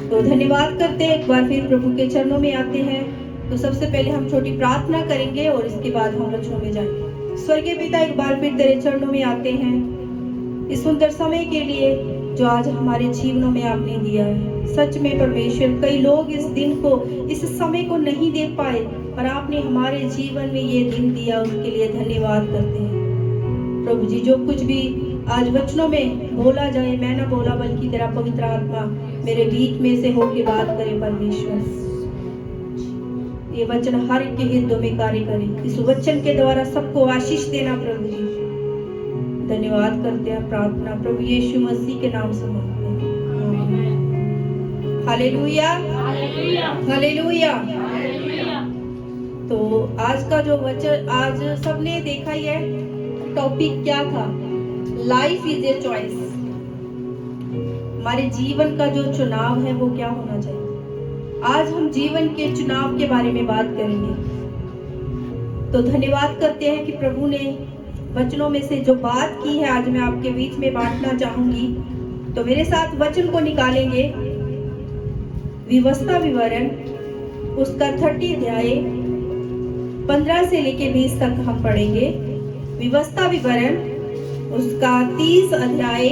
तो धन्यवाद करते हैं, एक बार फिर प्रभु के चरणों में आते हैं। तो सबसे पहले हम छोटी प्रार्थना करेंगे और इसके बाद हम वचनों में जाएंगे। स्वर्गीय पिता, एक बार फिर तेरे चरणों में आते हैं इस सुंदर समय के लिए जो आज हमारे जीवनों में आपने दिया है। सच में परमेश्वर, कई लोग इस दिन को, इस समय को नहीं देख पाए, पर आपने हमारे जीवन में ये दिन दिया, उसके लिए धन्यवाद करते हैं। प्रभु जी, जो कुछ भी आज वचनों में बोला जाए, मैं ना बोला बल्कि तेरा पवित्र आत्मा मेरे बीच में से होके बात करे। परमेश्वर, ये वचन हर एक के हृदय में कार्य करे। इस वचन के द्वारा सबको आशीष देना प्रभु जी। धन्यवाद करते हैं, प्रार्थना प्रभु यीशु मसीह के नाम से मांगते हैं। Hallelujah, hallelujah, hallelujah. तो आज का जो वचन, आज सबने देखा ही है, टॉपिक क्या था? Life is a choice. हमारे जीवन का जो चुनाव है वो क्या होना चाहिए। आज हम जीवन के चुनाव के बारे में बात करेंगे। तो धन्यवाद करते हैं कि प्रभु ने वचनों में से जो बात की है आज मैं आपके बीच में बांटना चाहूंगी। तो मेरे साथ वचन को निकालेंगे। व्यवस्था विवरण उसका 30 अध्याय 15 से लेके 20 तक हम पढ़ेंगे। व्यवस्था विवरण उसका 30 अध्याय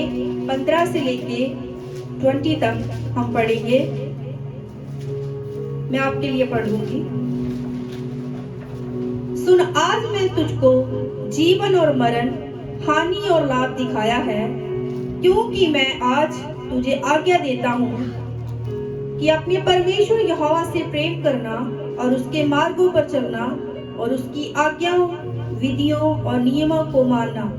15 से लेके 20 तक हम पढ़ेंगे। मैं आपके लिए पढ़ लूंगी। सुन, आज मैं तुझको जीवन और मरण, हानि और लाभ दिखाया है, क्योंकि मैं आज तुझे आज्ञा देता हूँ कि अपने परमेश्वर यहोवा से प्रेम करना और उसके मार्गों पर चलना और उसकी आज्ञाओं, विधियों और नियमों को मानना,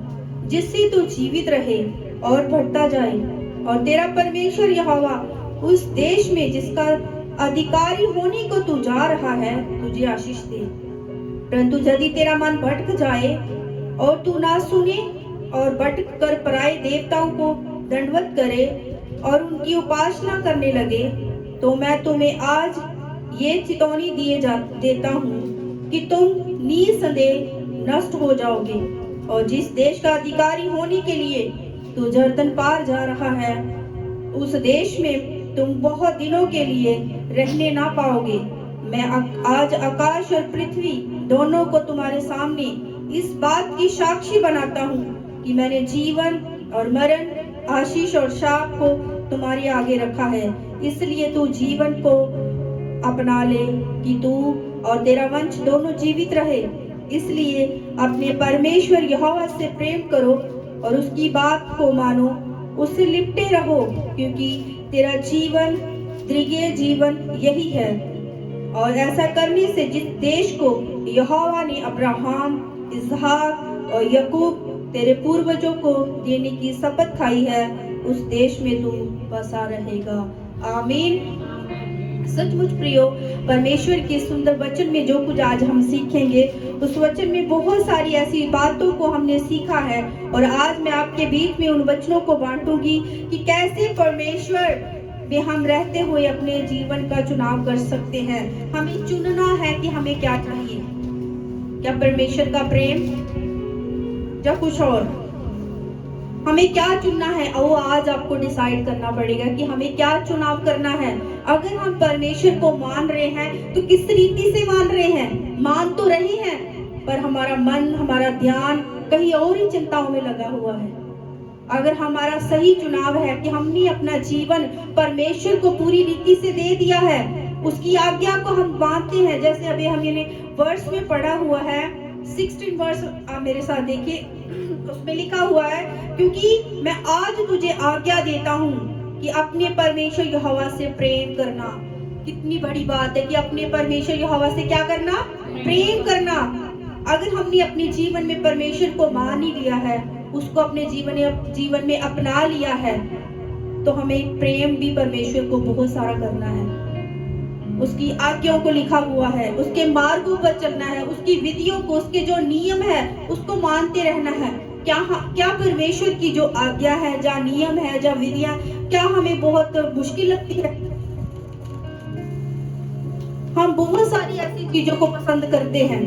जिससे तू जीवित रहे और बढ़ता जाए और तेरा परमेश्वर यहोवा उस देश में जिसका अधिकारी होने को तू जा रहा है तुझे आशीष दे। परंतु यदि तेरा मन भटक जाए और तू ना सुने और भटक कर पराये देवताओं को दंडवत करे और उनकी उपासना करने लगे, तो मैं तुम्हें आज ये चेतावनी देता हूँ कि तुम निसंदेह नष्ट हो जाओगे। और जिस देश का अधिकारी होने के लिए तू जर्दन पार जा रहा है, उस देश में तुम बहुत दिनों के लिए रहने ना पाओगे। मैं आज आकाश और पृथ्वी दोनों को तुम्हारे सामने इस बात की साक्षी बनाता हूँ कि मैंने जीवन और मरण, आशीष और शाप को तुम्हारे आगे रखा है। इसलिए तू जीवन को अपना ले कि तू और तेरा वंश दोनों जीवित रहे। इसलिए अपने परमेश्वर यहोवा से प्रेम करो और उसकी बात को मानो, उससे लिपटे रहो, क्योंकि तेरा जीवन, दीर्घ जीवन यही है। और ऐसा करने से जिस देश को यहोवा ने अब्राहम, इसहाक और याकूब तेरे पूर्वजों को देने की शपथ खाई है, उस देश में तू बसा रहेगा। आमीन। सचमुच प्रियो, परमेश्वर के सुंदर वचन में जो कुछ आज हम सीखेंगे, उस वचन में बहुत सारी ऐसी बातों को हमने सीखा है। और आज मैं आपके बीच में उन वचनों को बांटूंगी कि कैसे परमेश्वर में हम रहते हुए अपने जीवन का चुनाव कर सकते हैं। हमें चुनना है कि हमें क्या चाहिए, क्या परमेश्वर का प्रेम या कुछ और। हमें क्या चुनना है, वो आज आपको डिसाइड करना पड़ेगा कि हमें क्या चुनाव करना है। अगर हम परमेश्वर को मान रहे हैं तो किस रीति से मान रहे हैं? मान तो रहे हैं, पर हमारा मन, हमारा ध्यान कहीं और ही चिंताओं में लगा हुआ है। अगर हमारा सही चुनाव है कि हमने अपना जीवन परमेश्वर को पूरी रीति से दे दिया है, उसकी आज्ञा को हम मानते हैं, जैसे अभी हमने वर्ष में पढ़ा हुआ है 16 वर्ष, आप मेरे साथ देखिए, उसमें लिखा हुआ है, क्योंकि मैं आज तुझे आज्ञा देता हूँ कि अपने परमेश्वर यहोवा से प्रेम करना। कितनी बड़ी बात है कि अपने परमेश्वर यहोवा से क्या करना? प्रेम करना। अगर हमने अपने जीवन में परमेश्वर को मान ही लिया है, उसको अपने जीवन में अपना लिया है, तो हमें प्रेम भी परमेश्वर को बहुत सारा करना है। उसकी आज्ञाओं को लिखा हुआ है, उसके मार्गों पर चलना है, उसकी विधियों को, उसके जो नियम है उसको मानते रहना है। क्या परमेश्वर की जो आज्ञा है, जो नियम है, जो विधियां, क्या हमें बहुत मुश्किल लगती है? हम बहुत सारी ऐसी चीजों को पसंद करते हैं,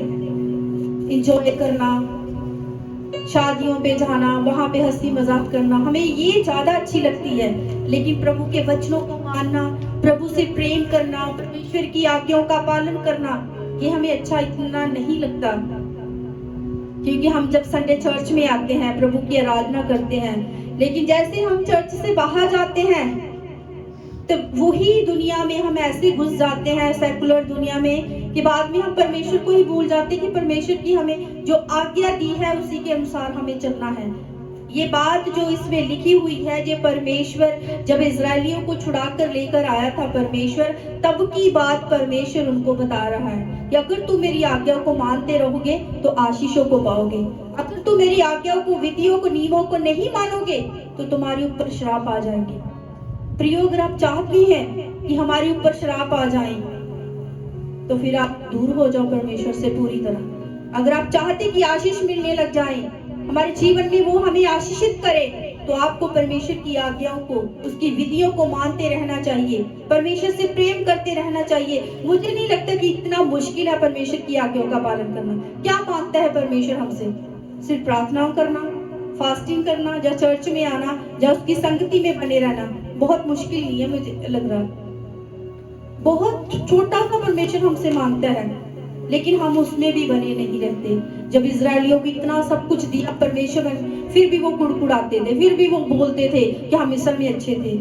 एंजॉय करना, शादियों पे जाना, वहां पे हंसी मजाक करना, हमें ये ज्यादा अच्छी लगती है। लेकिन प्रभु के वचनों को मानना, प्रभु से प्रेम करना, परमेश्वर की आज्ञाओं का पालन करना, ये हमें अच्छा इतना नहीं लगता। क्योंकि हम जब संडे चर्च में आते हैं, प्रभु की आराधना करते हैं, लेकिन जैसे हम चर्च से बाहर जाते हैं तो वही दुनिया में हम ऐसे घुस जाते हैं, सेकुलर दुनिया में, कि बाद में हम परमेश्वर को ही भूल जाते हैं कि परमेश्वर की हमें जो आज्ञा दी है उसी के अनुसार हमें चलना है। ये बात जो इसमें लिखी हुई है, ये परमेश्वर जब इजरायलियों को छुड़ा कर लेकर आया था परमेश्वर, तब की बात परमेश्वर उनको बता रहा है कि अगर तुम मेरी आज्ञा को मानते रहोगे तो आशीषों को पाओगे, अगर तुम मेरी आज्ञाओं को, विधियों को, नियमों को नहीं मानोगे तो तुम्हारे ऊपर श्राप आ जाएंगे। प्रियो, अगर आप चाहते हैं कि हमारे ऊपर श्राप आ जाए तो फिर आप दूर हो जाओ परमेश्वर से पूरी तरह। अगर आप चाहते कि आशीष मिलने लग जाए हमारे जीवन में, वो हमें आशीषित करे, तो आपको परमेश्वर की आज्ञाओं को, उसकी विधियों को मानते रहना चाहिए, परमेश्वर से प्रेम करते रहना चाहिए। मुझे नहीं लगता कि इतना मुश्किल है परमेश्वर की आज्ञाओं का पालन करना। क्या मांगता है परमेश्वर हमसे? सिर्फ प्रार्थनाओं करना, फास्टिंग करना, या चर्च में आना, या उसकी संगति में बने रहना। बहुत मुश्किल नहीं है, मुझे लग रहा बहुत छोटा सा परमेश्वर हमसे मांगता है, लेकिन हम उसमें भी बने नहीं रहते। जब इजरायलियों को इतना सब कुछ दिया परमेश्वर ने, फिर भी वो कुड़कुड़ाते थे, फिर भी वो बोलते थे कि हम मिस्र में अच्छे थे,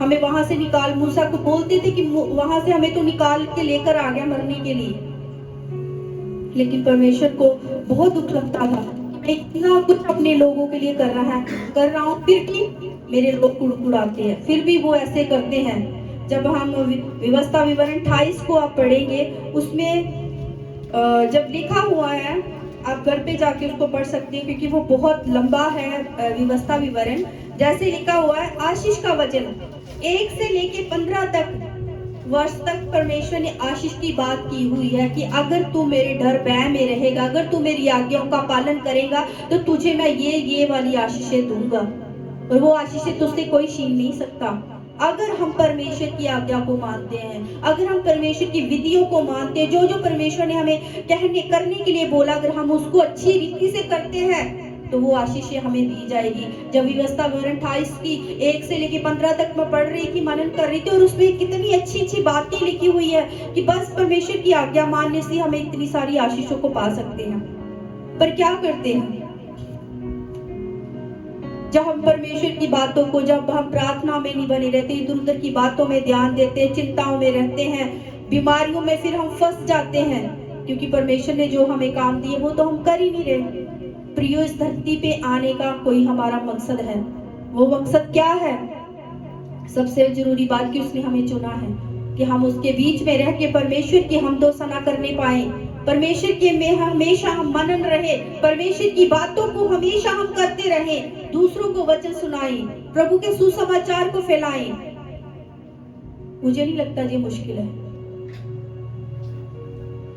हमें वहां से निकाल, मूसा को बोलते थे कि वहां से हमें तो निकाल के लेकर आ गया मरने के लिए। लेकिन परमेश्वर को बहुत दुख लगता था, मैं इतना कुछ अपने लोगों के लिए कर रहा हूँ, फिर भी मेरे लोग कुड़कुड़ाते हैं, फिर भी वो ऐसे करते हैं। जब हम व्यवस्था विवरण 28 को आप पढ़ेंगे, उसमें जब लिखा हुआ है, आप घर पे जाके उसको पढ़ सकते हैं क्योंकि वो बहुत लंबा है व्यवस्था विवरण। जैसे लिखा हुआ है, आशीष का वचन 1 से लेके 15 तक वर्ष तक परमेश्वर ने आशीष की बात की हुई है कि अगर तू मेरे डर भय में रहेगा, अगर तू मेरी आज्ञाओं का पालन करेगा तो तुझे मैं ये वाली आशीषें दूंगा, और वो आशीषें तुझसे कोई छीन नहीं सकता। अगर हम परमेश्वर की आज्ञा को मानते हैं, अगर हम परमेश्वर की विधियों को मानते हैं, जो परमेश्वर ने हमें करने के लिए बोला, अगर हम उसको अच्छी रीति से करते हैं तो वो आशीषें हमें दी जाएगी। जब व्यवस्था विवरण 28 की 1 से लेके 15 तक मैं पढ़ रही थी, मनन कर रही थी, और उसमें कितनी अच्छी बातें लिखी हुई है कि बस परमेश्वर की आज्ञा मानने से हमें इतनी सारी आशीषों को पा सकते हैं। पर क्या करते हैं? जब हम परमेश्वर की बातों को, जब हम प्रार्थना में नहीं बने रहते, इधर उधर की बातों में ध्यान देते हैं, चिंताओं में रहते हैं, बीमारियों में फिर हम फंस जाते हैं, क्योंकि परमेश्वर ने जो हमें काम दिए वो तो हम कर ही नहीं रहे। प्रियो, इस धरती पे आने का कोई हमारा मकसद है। वो मकसद क्या है? सबसे जरूरी बात कि उसने हमें चुना है कि हम उसके बीच में रह के परमेश्वर की हमदो सना करने पाए, परमेश्वर के में हमेशा हम मनन रहे, परमेश्वर की बातों को हमेशा हम करते रहे, दूसरों को वचन सुनाएं, प्रभु के सुसमाचार को फैलाएं। मुझे नहीं लगता ये मुश्किल है,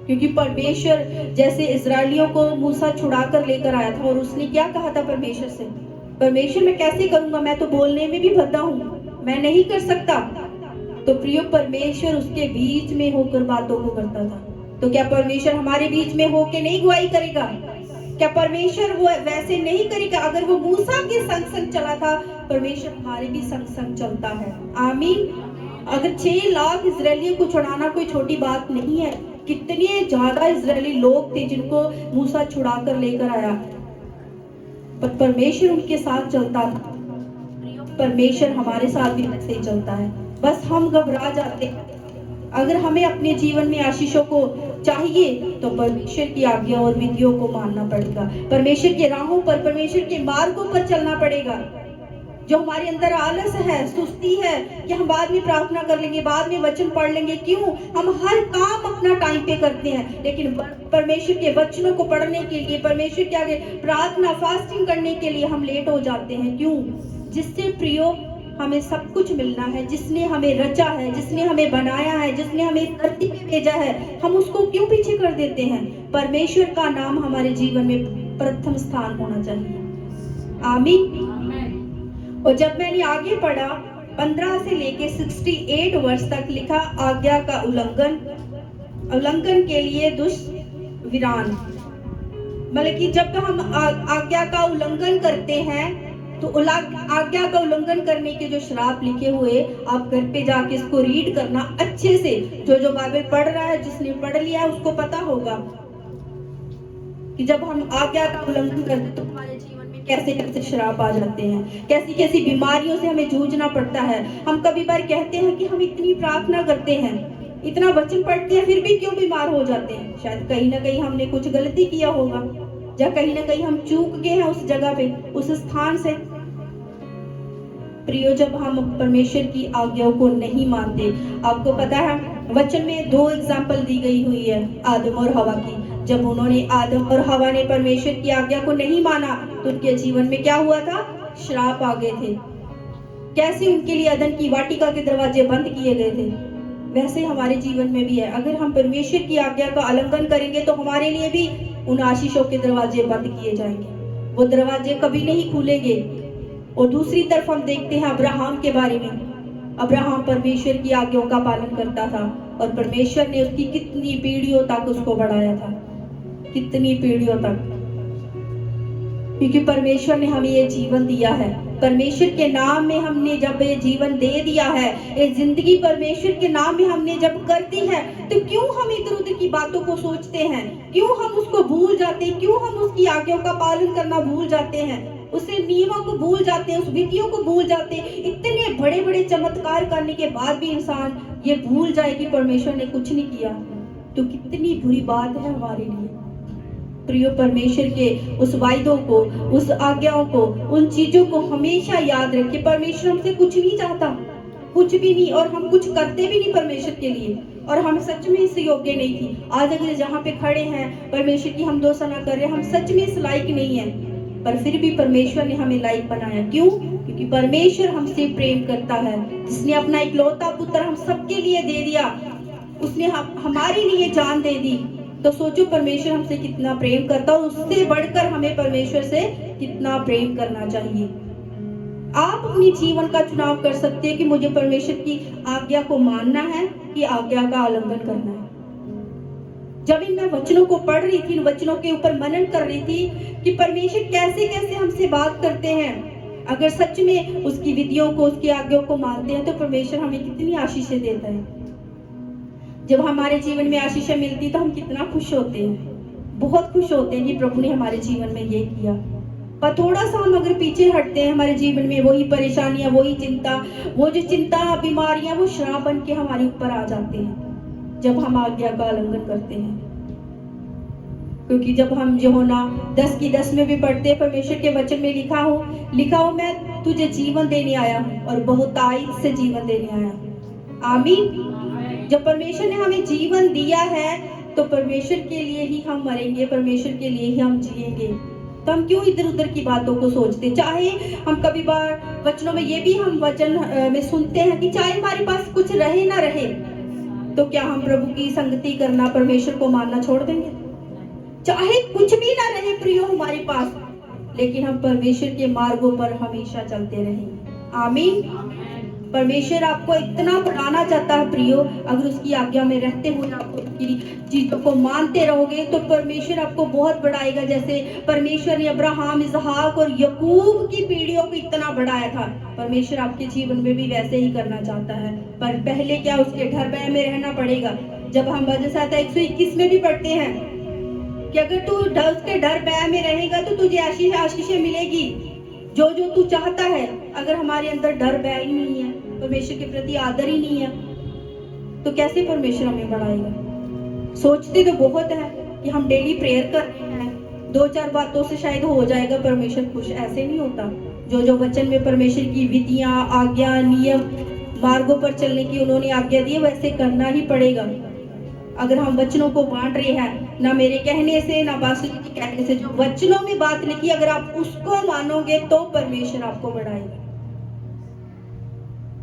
क्योंकि परमेश्वर जैसे इजरायलियों को मूसा छुड़ा कर लेकर आया था, और उसने क्या कहा था परमेश्वर से? परमेश्वर मैं कैसे करूंगा, मैं तो बोलने में भी भद्दा हूं, मैं नहीं कर सकता। तो प्रियो, परमेश्वर उसके बीच में होकर बातों को करता था। तो क्या परमेश्वर हमारे बीच में होकर नहीं गवाही करेगा? क्या परमेश्वर वो वैसे नहीं करेगा? अगर वो मूसा के संग संग चला था, परमेश्वर हमारे भी संग संग चलता है। आमीन। अगर 6 लाख इजरायलियों को छुड़ाना कोई छोटी बात नहीं है। कितने ज्यादा इजरायली लोग थे जिनको मूसा छुड़ा कर लेकर आया, पर परमेश्वर उनके साथ चलता था। परमेश्वर हमारे साथ भी ऐसे ही चलता है, बस हम घबरा जाते हैं। अगर हमें अपने जीवन में आशीषों को चाहिए तो परमेश्वर की आज्ञा और विधियों को मानना पड़ेगा, परमेश्वर के राहों पर, परमेश्वर के मार्गों पर चलना पड़ेगा। जो हमारे अंदर आलस है, सुस्ती है कि हम बाद में प्रार्थना कर लेंगे, बाद में वचन पढ़ लेंगे, क्यों? हम हर काम अपना टाइम पे करते हैं, लेकिन परमेश्वर के वचनों को पढ़ने के लिए, परमेश्वर के आगे प्रार्थना फास्टिंग करने के लिए हम लेट हो जाते हैं। क्यों? जिससे प्रियो हमें सब कुछ मिलना है, जिसने हमें रचा है, जिसने हमें बनाया है, जिसने हमें धरती पे भेजा है, हम उसको क्यों पीछे कर देते हैं? परमेश्वर का नाम हमारे जीवन में प्रथम स्थान होना चाहिए। आमीन। और जब मैंने आगे पढ़ा 15 से लेके 68 वर्ष तक लिखा, आज्ञा का उल्लंघन के लिए दुष्विरान। मतलब कि जब हम आज्ञा का उल्लंघन करते हैं तो आज्ञा का उल्लंघन करने के जो श्राप लिखे हुए, आप घर पे जाके इसको रीड करना अच्छे से। जो बाइबल पढ़ रहा है, जिसने पढ़ लिया है, उसको पता होगा कि जब हम आज्ञा का उल्लंघन करते हैं तो हमारे जीवन में कैसे कैसे श्राप आ जाते हैं, कैसी कैसी बीमारियों से हमें जूझना पड़ता है। हम कभी बार कहते हैं कि हम इतनी प्रार्थना करते हैं, इतना वचन पढ़ते हैं, फिर भी क्यों बीमार हो जाते हैं? शायद कहीं ना कहीं हमने कुछ गलती किया होगा, या कहीं ना कहीं हम चूक गए हैं उस जगह पे, उस स्थान से। प्रियो, जब हम परमेश्वर की आज्ञाओं को नहीं मानते, आपको पता है वचन में 2 एग्जाम्पल दी गई हुई है आदम और हवा की। जब उन्होंने, आदम और हवा ने परमेश्वर की आज्ञा को नहीं माना तो उनके जीवन में क्या हुआ था? श्राप आ गए थे। कैसे उनके लिए अदन की वाटिका के दरवाजे बंद किए गए थे, वैसे हमारे जीवन में भी है। अगर हम परमेश्वर की आज्ञा का उल्लंघन करेंगे तो हमारे लिए भी उन आशीषों के दरवाजे बंद किए जाएंगे, वो दरवाजे कभी नहीं खुलेंगे। और दूसरी तरफ हम देखते हैं अब्राहम के बारे में। अब्राहम परमेश्वर की आज्ञाओं का पालन करता था और परमेश्वर ने उसकी कितनी पीढ़ियों तक उसको बढ़ाया था, कितनी पीढ़ियों तक, क्योंकि परमेश्वर ने हमें ये जीवन दिया है। परमेश्वर के नाम में हमने जब ये जीवन दे दिया है, ये जिंदगी परमेश्वर के नाम में हमने जब कर दी है, तो क्यों हम इधर उधर की बातों को सोचते हैं? क्यों हम उसको भूल जाते हैं? क्यों हम उसकी आज्ञाओं का पालन करना भूल जाते हैं? उसके नियमों को भूल जाते हैं, उस विधियों को भूल जाते हैं। इतने बड़े बड़े चमत्कार करने के बाद भी इंसान ये भूल जाए कि परमेश्वर ने कुछ नहीं किया, तो कितनी बुरी बात है हमारे लिए। प्रियो, परमेश्वर के उस वायदों को, उस आज्ञाओं को, उन चीजों को हमेशा याद रखें। परमेश्वर हमसे कुछ नहीं चाहता, कुछ भी नहीं, और हम कुछ करते भी नहीं परमेश्वर के लिए, और हम सच में इस योग्य नहीं थी। आज अगर जहाँ पे खड़े हैं, परमेश्वर की हम दोसना कर रहे हैं, हम सच में इस लायक नहीं है, पर फिर भी परमेश्वर ने हमें लायक बनाया। क्यों? क्योंकि परमेश्वर हमसे प्रेम करता है, जिसने अपना इकलौता पुत्र हम सबके लिए दे दिया, उसने हमारे लिए जान दे दी। तो सोचो परमेश्वर हमसे कितना प्रेम करता है, और उससे बढ़कर हमें परमेश्वर से कितना प्रेम करना चाहिए। आप अपनी जीवन का चुनाव कर सकते हैं कि मुझे परमेश्वर की आज्ञा को मानना है कि आज्ञा का उल्लंघन करना है। जब इन मैं वचनों को पढ़ रही थी, इन वचनों के ऊपर मनन कर रही थी कि परमेश्वर कैसे कैसे हमसे बात करते हैं। अगर सच में उसकी विधियों को, उसकी आज्ञाओं को मानते हैं, तो परमेश्वर हमें कितनी आशीषें देता है। जब हमारे जीवन में आशीषें मिलती तो हम कितना खुश होते हैं, बहुत खुश होते हैं कि प्रभु ने हमारे जीवन में ये किया। पर थोड़ा सा हम अगर पीछे हटते हैं, हमारे जीवन में वही परेशानियां, वही चिंता, वो जो चिंता, बीमारियां, वो श्राप बन के हमारे ऊपर आ जाते हैं जब हम आज्ञा का उल्लंघन करते हैं। क्योंकि जब हम यूहन्ना 10 की 10 में भी पढ़ते हैं, परमेश्वर के वचन में लिखा हो मैं तुझे जीवन देने आया हूँ और बहुतायत से जीवन देने आया हूँ। आमीन। जब परमेश्वर ने हमें जीवन दिया है तो परमेश्वर के लिए ही हम मरेंगे, परमेश्वर के लिए ही हम जिएंगे। तो हम क्यों इधर उधर की बातों को सोचते? चाहे हम कभी बार वचनों में ये भी हम वचन में सुनते हैं कि चाहे हमारे पास कुछ रहे ना रहे, तो क्या हम प्रभु की संगति करना, परमेश्वर को मानना छोड़ देंगे? चाहे कुछ भी ना रहे प्रियो हमारे पास, लेकिन हम परमेश्वर के मार्गों पर हमेशा चलते रहेंगे। आमीन। परमेश्वर आपको इतना बढ़ाना चाहता है प्रियो, अगर उसकी आज्ञा में रहते हुए आप उसकी चीजों को मानते रहोगे तो परमेश्वर आपको बहुत बढ़ाएगा। जैसे परमेश्वर ने अब्राहम, इसहाक और याकूब की पीढ़ियों को इतना बढ़ाया था, परमेश्वर आपके जीवन में भी वैसे ही करना चाहता है। पर पहले क्या, उसके डर भय में रहना पड़ेगा। जब हम भजन संहिता 121 में भी पढ़ते हैं कि अगर तू उसके डर भय में रहेगा तो तुझे आशीषें मिलेगी, जो जो तू चाहता है। अगर हमारे अंदर डर भय ही नहीं है, परमेश्वर के प्रति आदर ही नहीं है, तो कैसे परमेश्वर हमें बढ़ाएगा? सोचते तो बहुत है कि हम डेली प्रेयर कर रहे हैं, 2-4 बातों से शायद हो जाएगा परमेश्वर खुश, ऐसे नहीं होता। जो जो वचन में परमेश्वर की विधियां, आज्ञा, नियम, मार्गों पर चलने की उन्होंने आज्ञा दी, वैसे करना ही पड़ेगा। अगर हम वचनों को बांट रहे हैं, ना मेरे कहने से, ना पास्टर जी के कहने से, जो वचनों में बात लिखी, अगर आप उसको मानोगे तो परमेश्वर आपको बढ़ाएगा।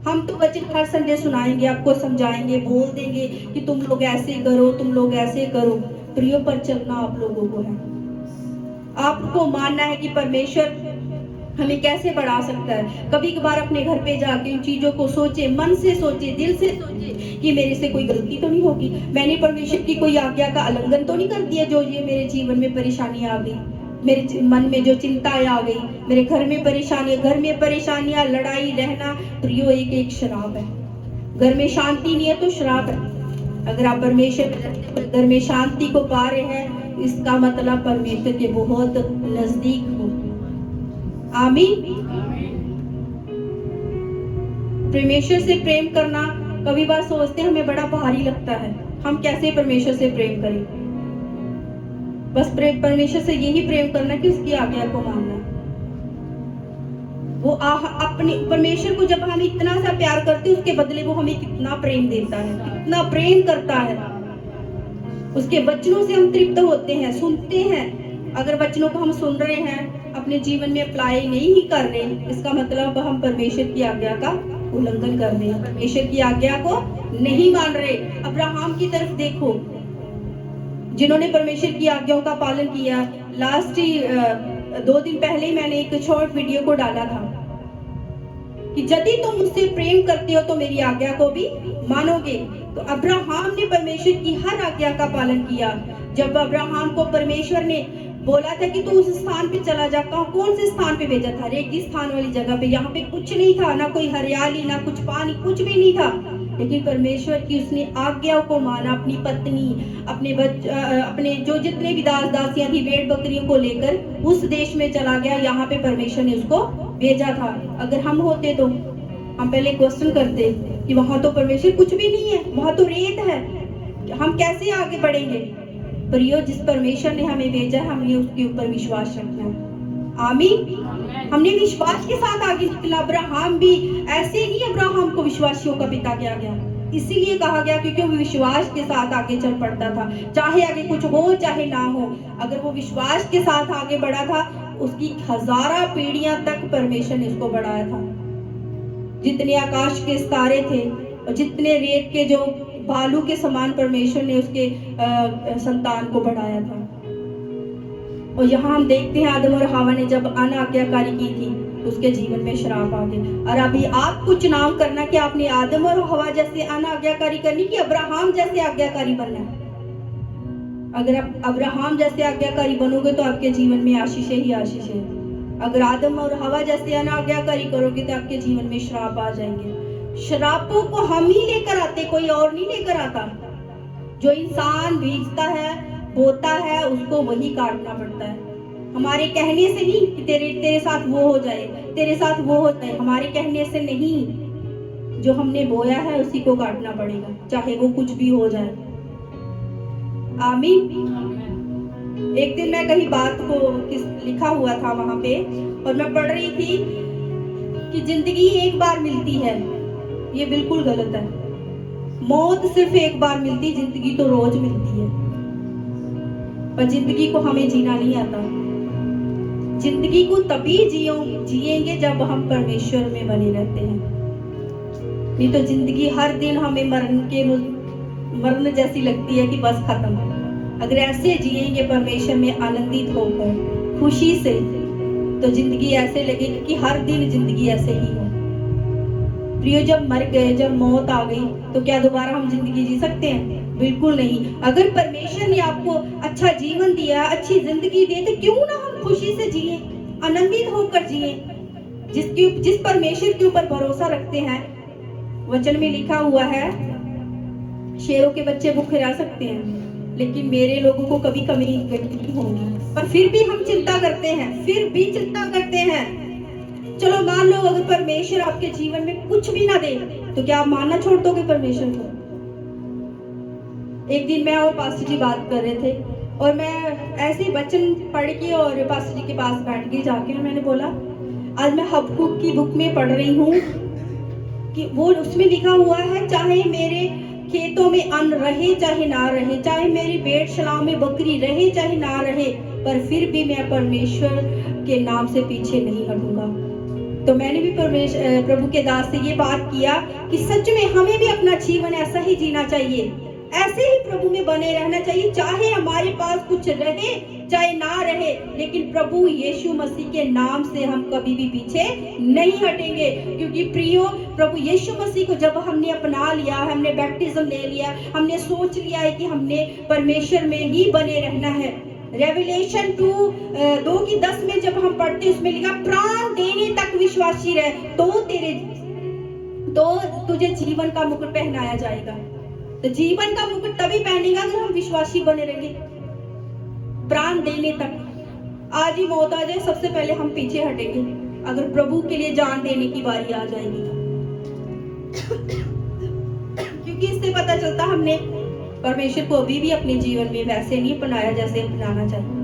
हम तो वचन हर संडे सुनाएंगे, आपको समझाएंगे, बोल देंगे कि तुम लोग ऐसे करो, तुम लोग ऐसे करो। प्रियो, पर चलना आप लोगों को है। आपको मानना है कि परमेश्वर हमें कैसे बढ़ा सकता है। कभी कभार अपने घर पे जाके इन चीजों को सोचे, मन से सोचे, दिल से सोचे कि मेरे से कोई गलती तो नहीं होगी, मैंने परमेश्वर की कोई आज्ञा का उल्लंघन तो नहीं कर दिया जो ये मेरे जीवन में परेशानी आ गई। मेरे मन में जो चिंताएं आ गई, मेरे घर में परेशानियां, लड़ाई रहना, प्रियो एक एक श्राप है। घर में शांति नहीं है तो श्राप है। अगर आप परमेश्वर में रहते हुए घर में शांति को पा रहे हैं, इसका मतलब परमेश्वर के बहुत नजदीक हो। आमीन। परमेश्वर से प्रेम करना, कभी बार सोचते हैं हमें बड़ा भारी लगता है, हम कैसे परमेश्वर से प्रेम करें। बस परमेश्वर से यही प्रेम करना कि उसकी आज्ञा को मानना। वो अपने परमेश्वर को जब हम इतना सा प्यार करते हैं, उसके बदले वो हमें कितना प्रेम देता है, कितना प्रेम करता है। उसके वचनों से हम तृप्त होते हैं, सुनते हैं। अगर वचनों को हम सुन रहे हैं, अपने जीवन में अप्लाई नहीं ही कर रहे, इसका मतलब हम परमेश्वर की आज्ञा का उल्लंघन कर रहे हैं, परमेश्वर की आज्ञा को नहीं मान रहे। अब्राहम की तरफ देखो, जिन्होंने परमेश्वर की आज्ञाओं का पालन किया। लास्ट 2 दिन पहले ही मैंने एक शॉर्ट वीडियो को डाला था कि यदि तुम मुझसे प्रेम करते हो तो मेरी आज्ञा को भी मानोगे। तो अब्राहम ने परमेश्वर की हर आज्ञा का पालन किया। जब अब्राहम को परमेश्वर ने बोला था कि तू उस स्थान पे चला जा, कौन से स्थान पे भेजा था? रेगिस्तान वाली जगह पे, यहाँ पे कुछ नहीं था, ना कोई हरियाली, ना कुछ पानी, कुछ भी नहीं था। लेकिन परमेश्वर की उसने आज्ञाओं को माना। अपनी पत्नी, अपने जो जितने भी दास दासियां थी, भेड़ बकरियों को लेकर उस देश में चला गया। यहाँ पे परमेश्वर ने उसको भेजा था। अगर हम होते तो हम पहले क्वेश्चन करते कि वहां तो परमेश्वर कुछ भी नहीं है, वहां तो रेत है, हम कैसे आगे बढ़ेंगे? प्रियो, जिस परमेश्वर ने हमें भेजा है, हमने उसके ऊपर विश्वास रखना है। आमीन। हमने विश्वास के साथ आगे निकला। अब्राहम भी ऐसे नहीं, अब्राहम को विश्वासियों का पिता किया गया, इसीलिए कहा गया क्योंकि वो विश्वास के साथ आगे चल पड़ता था। चाहे आगे कुछ हो चाहे ना हो, अगर वो विश्वास के साथ आगे बढ़ा था, उसकी 1000 पीढ़ियां तक परमेश्वर ने उसको बढ़ाया था। जितने आकाश के सितारे थे और जितने रेत के जो बालू के समान परमेश्वर ने उसके संतान को बढ़ाया था। और यहाँ हम देखते हैं आदम और हवा ने जब अनाज्ञाकारी की थी, उसके जीवन में श्राप आ गया। और अभी आपको चुनाव करना कि आपने आदम और हवा जैसे अनाज्ञाकारी करनी कि अब्राहम जैसे आज्ञाकारी बनना है। अगर आप अब्राहम जैसे आज्ञाकारी बनोगे तो आपके जीवन में आशीष ही आशीष है। अगर आदम और हवा जैसे अनाज्ञाकारी करोगे तो आपके जीवन में श्राप आ जाएंगे। श्रापों को हम ही लेकर आते, कोई और नहीं लेकर आता। जो इंसान बीजता है, बोता है, उसको वही काटना पड़ता है। हमारे कहने से नहीं कि तेरे साथ वो हो जाए, तेरे साथ वो हो जाए, हमारे कहने से नहीं। जो हमने बोया है उसी को काटना पड़ेगा, चाहे वो कुछ भी हो जाए। आमीन। एक दिन मैं कहीं बात को लिखा हुआ था वहां पे, और मैं पढ़ रही थी कि जिंदगी एक बार मिलती है। ये बिल्कुल गलत है। मौत सिर्फ एक बार मिलती, जिंदगी तो रोज मिलती है। पर जिंदगी को हमें जीना नहीं आता। जिंदगी को तभी जिएंगे जब हम परमेश्वर में बने रहते हैं। नहीं तो जिंदगी हर दिन हमें मरण जैसी लगती है कि बस खत्म। अगर ऐसे जिएंगे परमेश्वर में आनंदित होकर, खुशी से, तो जिंदगी ऐसे लगेगी कि हर दिन जिंदगी ऐसे ही हो। प्रियो, जब मर गए, जब मौत आ गई, तो क्या दोबारा हम जिंदगी जी सकते हैं? बिल्कुल नहीं। अगर परमेश्वर ने आपको अच्छा जीवन दिया, अच्छी जिंदगी दी, तो क्यों ना हम खुशी से जिए, आनंदित होकर जिए। जिस परमेश्वर के ऊपर भरोसा रखते हैं, वचन में लिखा हुआ है, शेरों के बच्चे भूखे रह सकते हैं, लेकिन मेरे लोगों को कभी कमी नहीं होगी। पर फिर भी हम चिंता करते हैं, चलो मान लो अगर परमेश्वर आपके जीवन में कुछ भी ना दे, तो क्या आप मानना छोड़ दोगे परमेश्वर को? एक दिन मैं और पास्टर जी बात कर रहे थे, और मैं ऐसे वचन पढ़ के और पास्टर जी के पास बैठ के जाके मैंने बोला, आज मैं हबक्कुक की बुक में पढ़ रही हूँ कि वो उसमें लिखा हुआ है, चाहे मेरे खेतों में अन्न रहे चाहे ना रहे, चाहे मेरी भेड़-शलाओं में बकरी रहे चाहे ना रहे, पर फिर भी मैं परमेश्वर के नाम से पीछे नहीं हटूंगा। तो मैंने भी प्रभु के दास से ये बात किया कि सच में हमें भी अपना जीवन ऐसा ही जीना चाहिए, ऐसे ही प्रभु में बने रहना चाहिए, चाहे हमारे पास कुछ रहे चाहे ना रहे, लेकिन प्रभु यीशु मसीह के नाम से हम कभी भी पीछे नहीं हटेंगे। क्योंकि प्रियो, प्रभु यीशु मसीह को जब हमने अपना लिया, हमने बैप्टिज्म ले लिया, हमने सोच लिया है कि हमने परमेश्वर में ही बने रहना है, रेवलेशन 2:10 में जब हम पढ़ते उसमें लिखा प्राण देने तक विश्वासी रहे तो तुझे जीवन का मुकुट पहनाया जाएगा। तो जीवन का मुकुट तभी पहनेगा अगर हम विश्वासी बने रहेंगे, प्राण देने तक। आज ही मौत आ जाए सबसे पहले हम पीछे हटेंगे अगर प्रभु के लिए जान देने की बारी आ जाएगी। क्योंकि इससे पता चलता हमने परमेश्वर को अभी भी अपने जीवन में वैसे नहीं अपनाया जैसे अपनाना चाहिए।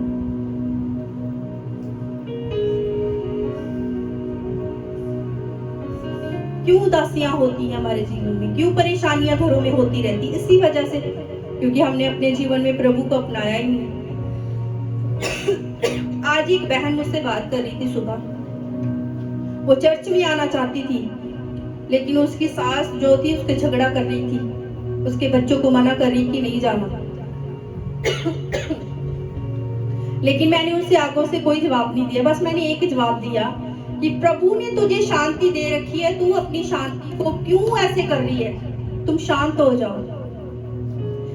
क्यों उदासियां होती हैं हमारे जीवन में, क्यों परेशानियां घरों में होती रहती, इसी वजह से क्योंकि हमने अपने जीवन में प्रभु को अपनाया ही नहीं। आज एक बहन मुझसे बात कर रही थी सुबह, वो चर्च में आना चाहती थी लेकिन उसकी सास जो थी उसके झगड़ा कर रही थी, उसके बच्चों को मना कर रही कि नहीं जाना। लेकिन मैंने उससे आंखों से कोई जवाब नहीं दिया, बस मैंने एक जवाब दिया कि प्रभु ने तुझे शांति दे रखी है, तू अपनी शांति को क्यों ऐसे कर रही है, तुम शांत हो जाओ।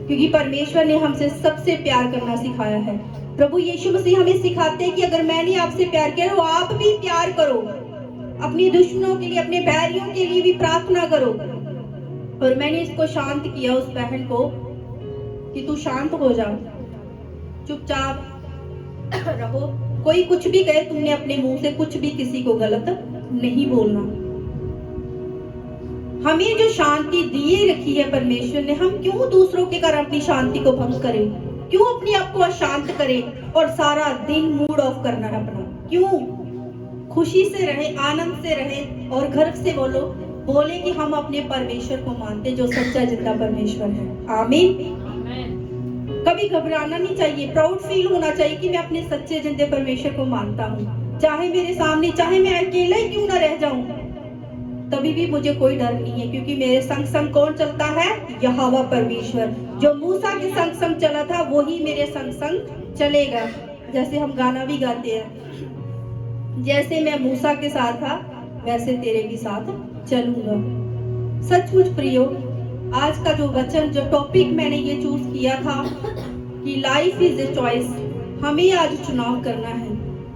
क्योंकि परमेश्वर ने हमसे सबसे प्यार करना सिखाया है। प्रभु यीशु मसीह हमें सिखाते हैं कि अगर मैंने आपसे प्यार किया तो आप भी प्यार करो, अपने दुश्मनों के लिए, अपने बैरियों के लिए भी प्रार्थना करो। और मैंने इसको शांत किया उस बहन को कि तू शांत हो जाओ, चुपचाप रहो, कोई कुछ भी कहे तुमने अपने मुंह से कुछ भी किसी को गलत नहीं बोलना। हमें जो शांति दिए रखी है परमेश्वर ने, हम क्यों दूसरों के कारण अपनी शांति को भंग करें, क्यों अपने आप को अशांत करें और सारा दिन मूड ऑफ करना अपना। क्यों खुशी से रहे, आनंद से रहे और गर्व से बोले कि हम अपने परमेश्वर को मानते जो सच्चा जिंदा परमेश्वर है। आमीन। कभी घबराना नहीं चाहिए, प्राउड फील होना चाहिए कि मैं अपने सच्चे जिंदे परमेश्वर को मानता हूँ, चाहे मेरे सामने, चाहे मैं अकेला ही क्यों ना रह जाऊं, तभी भी मुझे कोई डर नहीं है। क्योंकि मेरे संग संग कौन चलता है? यहोवा परमेश्वर। जो मूसा के संग संग चला था वही मेरे संग संग चलेगा। जैसे हम गाना भी गाते हैं, जैसे मैं मूसा के साथ था वैसे तेरे भी साथ चलूंगा। सचमुच प्रियो, आज का जो वचन, जो टॉपिक मैंने ये चूज किया था कि लाइफ इज ए चॉइस, हमें आज चुनाव करना है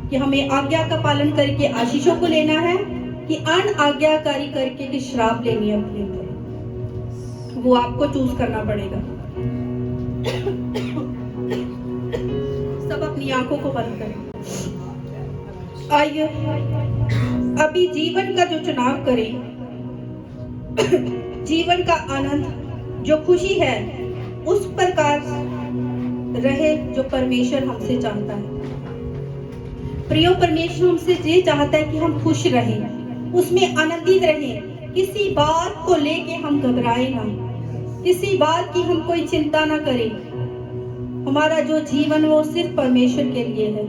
कि हमें आज्ञा का पालन करके आशीषों को लेना है कि अनाज्ञाकारी करके कि श्राप लेनी है अपने ऊपर। वो आपको चूज करना पड़ेगा। सब अपनी आंखों को बंद करें। आइए अभी जीवन का जो चुनाव करें, जीवन का आनंद, जो खुशी है उस प्रकार रहे जो परमेश्वर हमसे चाहता है। प्रियो, परमेश्वर हमसे ये चाहता है कि हम खुश रहें, उसमें आनंदित रहें, किसी बात को लेके हम घबराए ना, किसी बात की हम कोई चिंता ना करें। हमारा जो जीवन वो सिर्फ परमेश्वर के लिए है।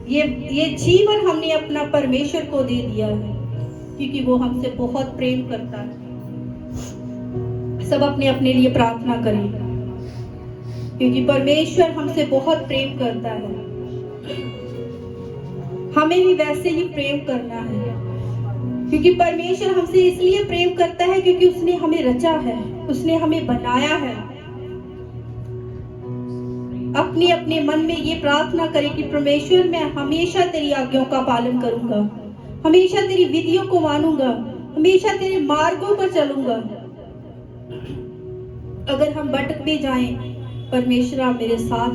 ये जीवन हमने अपना परमेश्वर को दे दिया है क्योंकि वो हमसे बहुत प्रेम करता है। सब अपने अपने लिए प्रार्थना करें क्योंकि परमेश्वर हमसे बहुत प्रेम करता है, हमें भी वैसे ही प्रेम करना है। क्योंकि परमेश्वर हमसे इसलिए प्रेम करता है क्योंकि उसने हमें रचा है, उसने हमें बनाया है। अपने अपने मन में ये प्रार्थना करें कि परमेश्वर, मैं हमेशा तेरी आज्ञाओं का पालन करूंगा, हमेशा तेरी विधियों को मानूंगा, हमेशा तेरे मार्गों पर चलूंगा। अगर हम भटक भी जाएं, परमेश्वर आप मेरे साथ